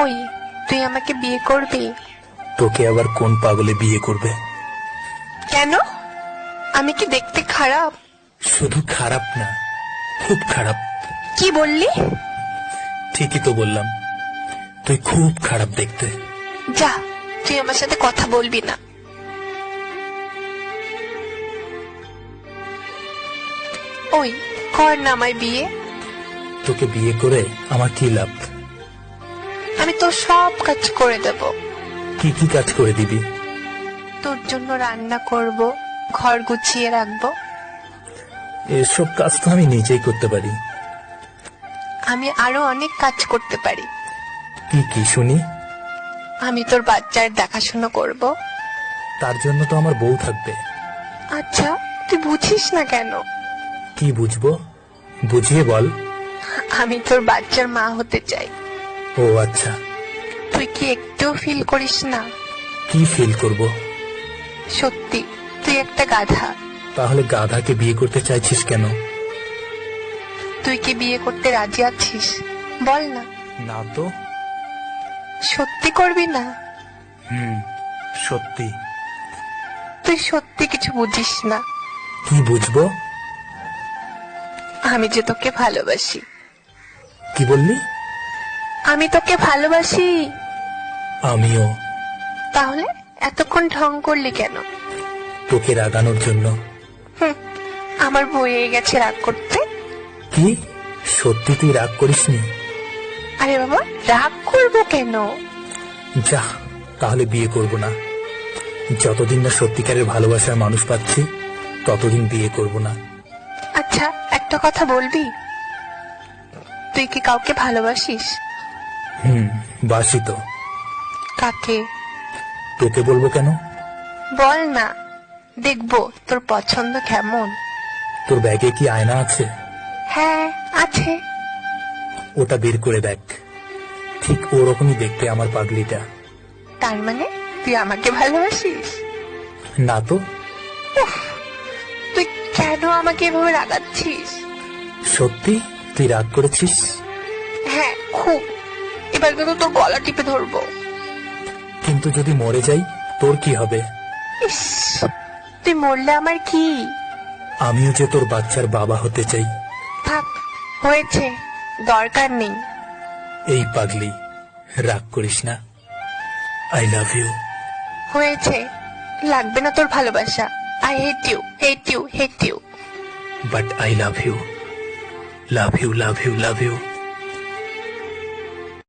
ওই, তুই আমাকে বিয়ে করবি? তোকে আবার কোন পাগলে বিয়ে করবে? কেন? আমি কি দেখতে খারাপ? শুধু খারাপ না, খুব খারাপ। কি বললি? ঠিকই তো বললাম, তুই খুব খারাপ দেখতে। যা, তুই আমার সাথে কথা বলবি না। ওই, কর না আমায় বিয়ে। তোকে বিয়ে করে আমার কি লাভ? আমি তোর সব কাজ করে দেব। কি কি কাজ করে দিবি? তোর জন্য রান্না করব, ঘর গুছিয়ে রাখবো। এসব কাজ তো আমি নিজেই করতে পারি। আমি আরো অনেক কাজ করতে পারি। কি কি শুনি? আমি তোর বাচ্চার দেখাশোনা করব। তার জন্য তো আমার বউ থাকবে। আচ্ছা, তুই বুঝিস না কেন? কি বুঝবো, বুঝিয়ে বল। আমি তোর বাচ্চার মা হতে চাই। ও আচ্ছা। তুই কি একটুও ফিল করিস না? কি ফিল করব? সত্যি, তুই একটা গাধা। তাহলে গাধাকে বিয়ে করতে চাইছিস কেন? তুই কি বিয়ে করতে রাজি আছিস? বল না। না তো। সত্যি করবি না? সত্যি। তুই সত্যি কিছু বুঝিস না। কি বুঝবো? আমি যে তোকে ভালোবাসি। কি বললি? আমি তোকে ভালোবাসি। আমিও। তাহলে এতক্ষণ ঢং করলি কেন? তোকে রাগানোর জন্য। আমার বয়ে গেছে রাগ করতে। কি? সত্যি তুই রাগ করিসনি? আরে বাবা, রাগ করবো কেন? যা, তাহলে বিয়ে করব না। যতদিন না সত্যিকারের ভালোবাসার মানুষ পাচ্ছি, ততদিন বিয়ে করব না। আচ্ছা, একটা কথা বলবি? তুই কি কাউকে ভালোবাসিস? বাসি তো। কাকে? তোকে বলবো কেন? বল না, দেখবো তোর পছন্দ কেমন। তোর ব্যাগে কি আয়না আছে? হ্যাঁ, আছে। ওটা বের করে দেখ। ঠিক ওরকমই দেখতে আমার পাগলিটা। তার মানে তুই আমাকে ভালোবাসিস? না তো। তুই কেন আমাকে এভাবে রাগাচ্ছিস? সত্যি তুই রাগ করেছিস? হ্যাঁ, খুব। এবার কিন্তু তোর গলা টিপে ধরবো। কিন্তু যদি মরে যাই, তোর কি হবে? ইস, তুই মরলে আমার কি? আমিও যে তোর বাচ্চার বাবা হতে চাই। থাক, হয়েছে, দরকার নেই। এই পাগলি, রাগ করিস না। I love you. হয়েছে, লাগবে না তোর ভালোবাসা। I hate you, hate you, hate you. But I love you, love you, love you, love you.